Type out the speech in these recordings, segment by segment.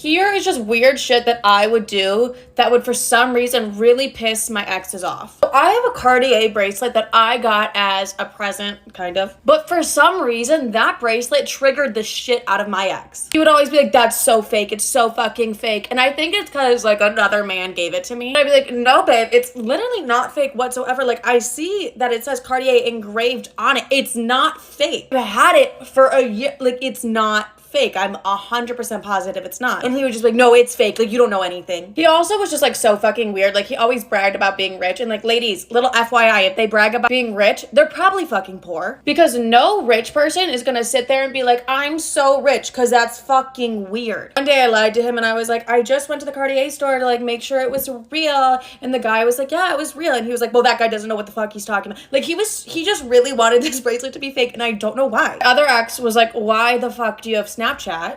Here is just weird shit that I would do that would for some reason really piss my exes off. So I have a Cartier bracelet that I got as a present, kind of. But for some reason, that bracelet triggered the shit out of my ex. He would always be like, that's so fake. It's so fucking fake. And I think it's because like another man gave it to me. And I'd be like, no, babe, it's literally not fake whatsoever. Like I see that it says Cartier engraved on it. It's not fake. I had it for a year. Like it's not fake. I'm 100% positive it's not. And he was just like, no, it's fake. Like, you don't know anything. He also was just like so fucking weird. Like, he always bragged about being rich. And like, ladies, little FYI, if they brag about being rich, they're probably fucking poor. Because no rich person is gonna sit there and be like, I'm so rich, because that's fucking weird. One day I lied to him and I was like, I just went to the Cartier store to like make sure it was real. And the guy was like, yeah, it was real. And he was like, well, that guy doesn't know what the fuck he's talking about. Like, he just really wanted this bracelet to be fake. And I don't know why. The other ex was like, why the fuck do you have Snapchat?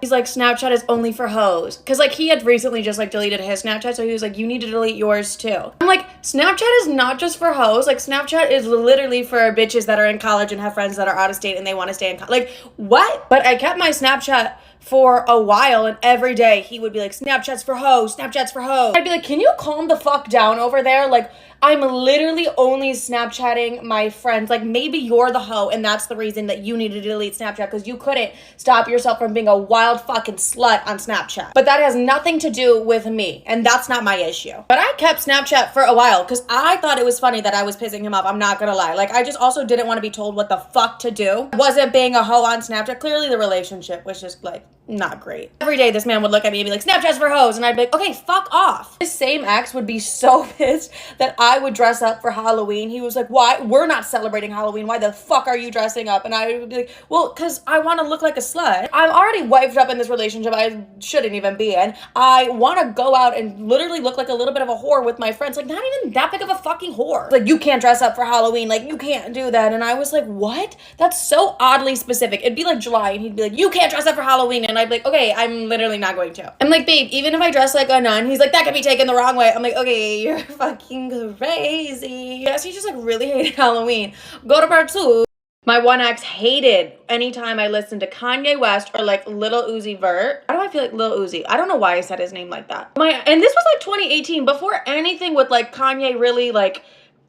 He's like, Snapchat is only for hoes. Cause like he had recently just like deleted his Snapchat. So he was like, you need to delete yours too. I'm like, Snapchat is not just for hoes. Like Snapchat is literally for bitches that are in college and have friends that are out of state and they want to stay in college. Like what? But I kept my Snapchat for a while and every day he would be like, Snapchat's for hoes, Snapchat's for hoes. I'd be like, can you calm the fuck down over there? Like I'm literally only Snapchatting my friends. Like maybe you're the hoe and that's the reason that you needed to delete Snapchat because you couldn't stop yourself from being a wild fucking slut on Snapchat. But that has nothing to do with me and that's not my issue. But I kept Snapchat for a while because I thought it was funny that I was pissing him off. I'm not gonna lie. Like I just also didn't want to be told what the fuck to do. I wasn't being a hoe on Snapchat. Clearly the relationship was just like not great. Every day this man would look at me and be like, Snapchat's for hoes. And I'd be like, okay, fuck off. This same ex would be so pissed that I would dress up for Halloween. He was like, why? We're not celebrating Halloween. Why the fuck are you dressing up? And I would be like, well, because I want to look like a slut. I'm already wifed up in this relationship I shouldn't even be in. I want to go out and literally look like a little bit of a whore with my friends. Like, not even that big of a fucking whore. Like, you can't dress up for Halloween. Like, you can't do that. And I was like, what? That's so oddly specific. It'd be like July and he'd be like, you can't dress up for Halloween. And I'd be like, okay, I'm literally not going to. I'm like, babe, even if I dress like a nun, he's like, that could be taken the wrong way. I'm like, okay, you're fucking crazy. Yes, he just like really hated Halloween. Go to part 2. My one ex hated anytime I listened to Kanye West or like Lil Uzi Vert. Why do I feel like Lil Uzi? I don't know why I said his name like that. And this was like 2018, before anything with like Kanye really like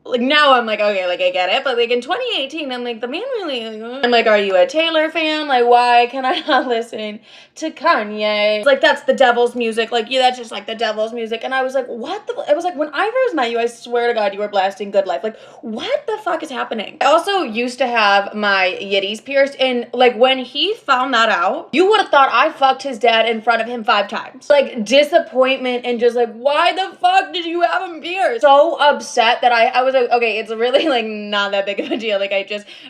now I'm like, okay, like I get it. But like in 2018, I'm like, the man really, I'm like, are you a Taylor fan? Like, why can I not listen to Kanye? Like, that's the devil's music. Like, yeah, that's just like the devil's music. And I was like, what the, I was like, when I first met you, I swear to God, you were blasting Good Life. Like, what the fuck is happening? I also used to have my yitties pierced. And like, when he found that out, you would have thought I fucked his dad in front of him 5 times. Like, disappointment and just like, why the fuck did you have him pierced? So upset that I was like, okay, it's really like not that big of a deal. Like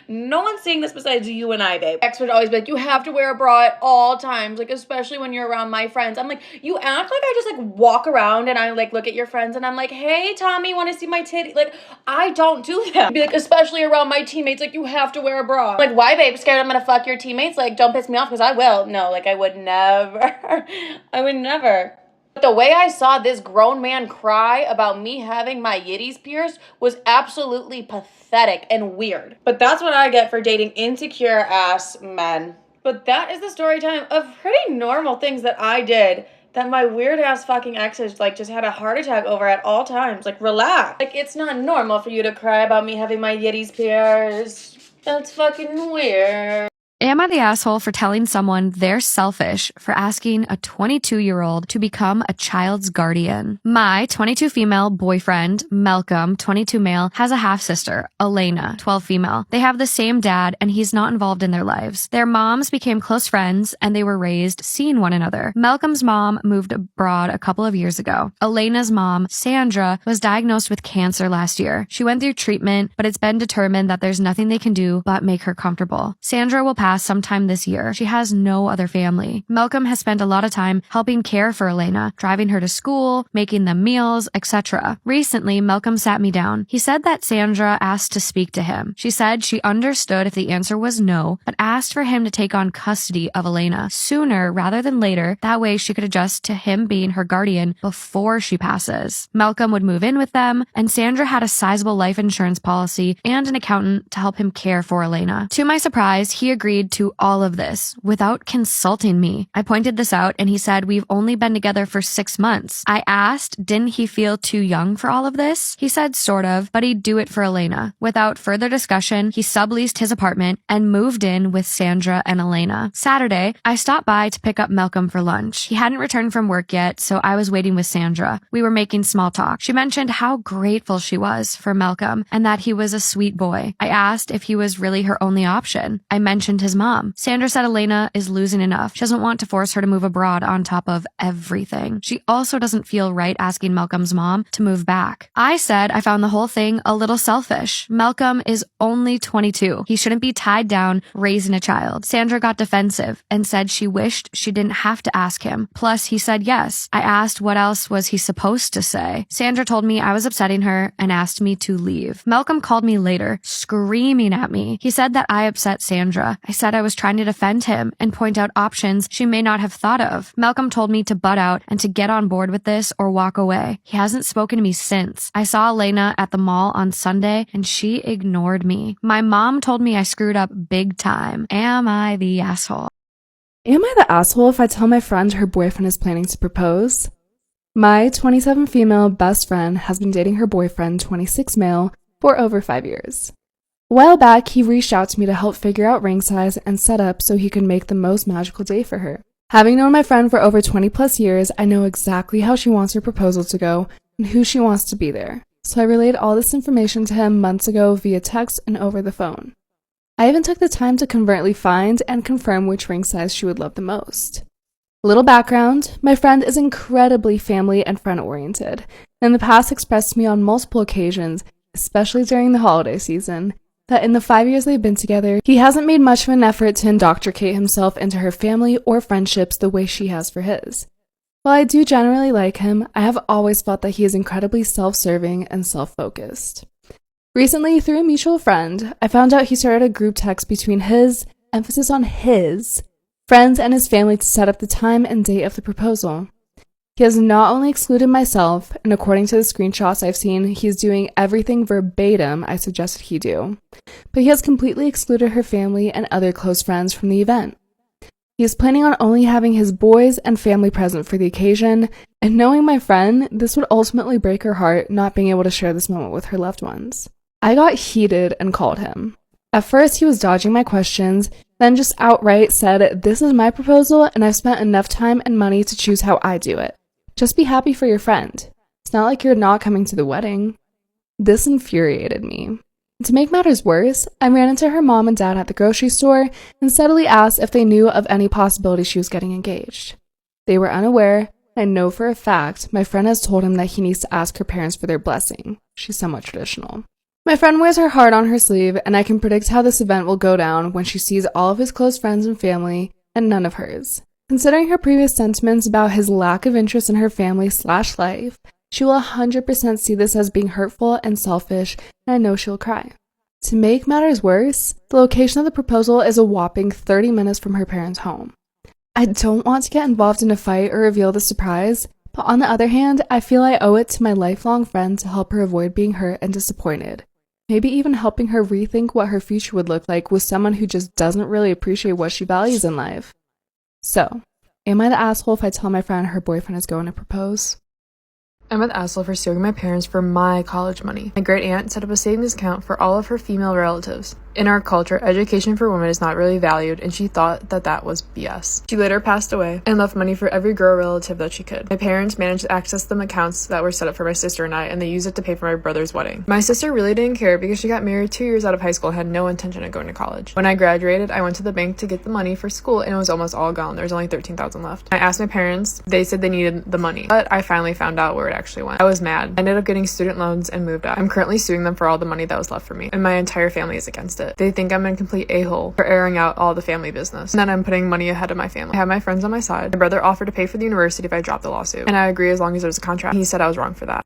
no one's seeing this besides you and I, babe. Ex would always be like, you have to wear a bra at all times, like especially when you're around my friends. I'm like, you act like I just like walk around and I like look at your friends and I'm like, hey Tommy, want to see my titty? Like I don't do that. Be like, especially around my teammates, like you have to wear a bra. I'm like, why, babe? Scared I'm gonna fuck your teammates? Like don't piss me off because I will. No, like I would never. I would never. The way I saw this grown man cry about me having my yitties pierced was absolutely pathetic and weird. But that's what I get for dating insecure ass men. But that is the story time of pretty normal things that I did that my weird ass fucking exes like just had a heart attack over at all times. Like relax. Like it's not normal for you to cry about me having my yitties pierced. That's fucking weird. Am I the asshole for telling someone they're selfish for asking a 22-year-old to become a child's guardian? My 22 female boyfriend, Malcolm, 22 male, has a half-sister, Elena, 12 female. They have the same dad and he's not involved in their lives. Their moms became close friends and they were raised seeing one another. Malcolm's mom moved abroad a couple of years ago. Elena's mom, Sandra, was diagnosed with cancer last year. She went through treatment, but it's been determined that there's nothing they can do but make her comfortable. Sandra will pass sometime this year. She has no other family. Malcolm has spent a lot of time helping care for Elena, driving her to school, making them meals, etc. Recently, Malcolm sat me down. He said that Sandra asked to speak to him. She said she understood if the answer was no, but asked for him to take on custody of Elena sooner rather than later. That way she could adjust to him being her guardian before she passes. Malcolm would move in with them, and Sandra had a sizable life insurance policy and an accountant to help him care for Elena. To my surprise, he agreed agreed to all of this without consulting me. I pointed this out and he said we've only been together for 6 months. I asked, didn't he feel too young for all of this? He said sort of, but he'd do it for Elena. Without further discussion, he subleased his apartment and moved in with Sandra and Elena. Saturday, I stopped by to pick up Malcolm for lunch. He hadn't returned from work yet, so I was waiting with Sandra. We were making small talk. She mentioned how grateful she was for Malcolm and that he was a sweet boy. I asked if he was really her only option. I mentioned his mom. Sandra said Elena is losing enough. She doesn't want to force her to move abroad on top of everything. She also doesn't feel right asking Malcolm's mom to move back. I said I found the whole thing a little selfish. Malcolm is only 22. He shouldn't be tied down raising a child. Sandra got defensive and said she wished she didn't have to ask him. Plus, he said yes. I asked what else was he supposed to say. Sandra told me I was upsetting her and asked me to leave. Malcolm called me later, screaming at me. He said that I upset Sandra. I said I was trying to defend him and point out options she may not have thought of. Malcolm told me to butt out and to get on board with this or walk away. He hasn't spoken to me since. I saw Elena at the mall on Sunday and she ignored me. My mom told me I screwed up big time. Am I the asshole? Am I the asshole if I tell my friend her boyfriend is planning to propose? My 27 female best friend has been dating her boyfriend, 26 male, for over 5 years. A while back, he reached out to me to help figure out ring size and set up so he could make the most magical day for her. Having known my friend for over 20 plus years, I know exactly how she wants her proposal to go and who she wants to be there. So I relayed all this information to him months ago via text and over the phone. I even took the time to covertly find and confirm which ring size she would love the most. A little background, my friend is incredibly family and friend-oriented, and in the past expressed to me on multiple occasions, especially during the holiday season, that in the 5 years they've been together, he hasn't made much of an effort to indoctrinate himself into her family or friendships the way she has for his. While I do generally like him, I have always felt that he is incredibly self-serving and self-focused. Recently, through a mutual friend, I found out he started a group text between his, emphasis on his, friends and his family to set up the time and date of the proposal. He has not only excluded myself, and according to the screenshots I've seen, he's doing everything verbatim I suggested he do, but he has completely excluded her family and other close friends from the event. He is planning on only having his boys and family present for the occasion, and knowing my friend, this would ultimately break her heart not being able to share this moment with her loved ones. I got heated and called him. At first, he was dodging my questions, then just outright said, "This is my proposal and I've spent enough time and money to choose how I do it. Just be happy for your friend. It's not like you're not coming to the wedding." This infuriated me. To make matters worse, I ran into her mom and dad at the grocery store and subtly asked if they knew of any possibility she was getting engaged. They were unaware, and I know for a fact my friend has told him that he needs to ask her parents for their blessing. She's somewhat traditional. My friend wears her heart on her sleeve, and I can predict how this event will go down when she sees all of his close friends and family, and none of hers. Considering her previous sentiments about his lack of interest in her family/life, she will 100% see this as being hurtful and selfish, and I know she'll cry. To make matters worse, the location of the proposal is a whopping 30 minutes from her parents' home. I don't want to get involved in a fight or reveal the surprise, but on the other hand, I feel I owe it to my lifelong friend to help her avoid being hurt and disappointed. Maybe even helping her rethink what her future would look like with someone who just doesn't really appreciate what she values in life. So, am I the asshole if I tell my friend her boyfriend is going to propose? I'm the asshole for suing my parents for my college money. My great aunt set up a savings account for all of her female relatives. In our culture, education for women is not really valued, and she thought that that was BS. She later passed away and left money for every girl relative that she could. My parents managed to access the accounts that were set up for my sister and I, and they used it to pay for my brother's wedding. My sister really didn't care because she got married 2 years out of high school and had no intention of going to college. When I graduated, I went to the bank to get the money for school, and it was almost all gone. There was only $13,000 left. I asked my parents. They said they needed the money, but I finally found out where it actually went. I was mad. I ended up getting student loans and moved out. I'm currently suing them for all the money that was left for me, and my entire family is against it. They think I'm a complete a-hole for airing out all the family business, and then I'm putting money ahead of my family. I have my friends on my side. My brother offered to pay for the university if I dropped the lawsuit, and I agree as long as there's a contract. He said I was wrong for that.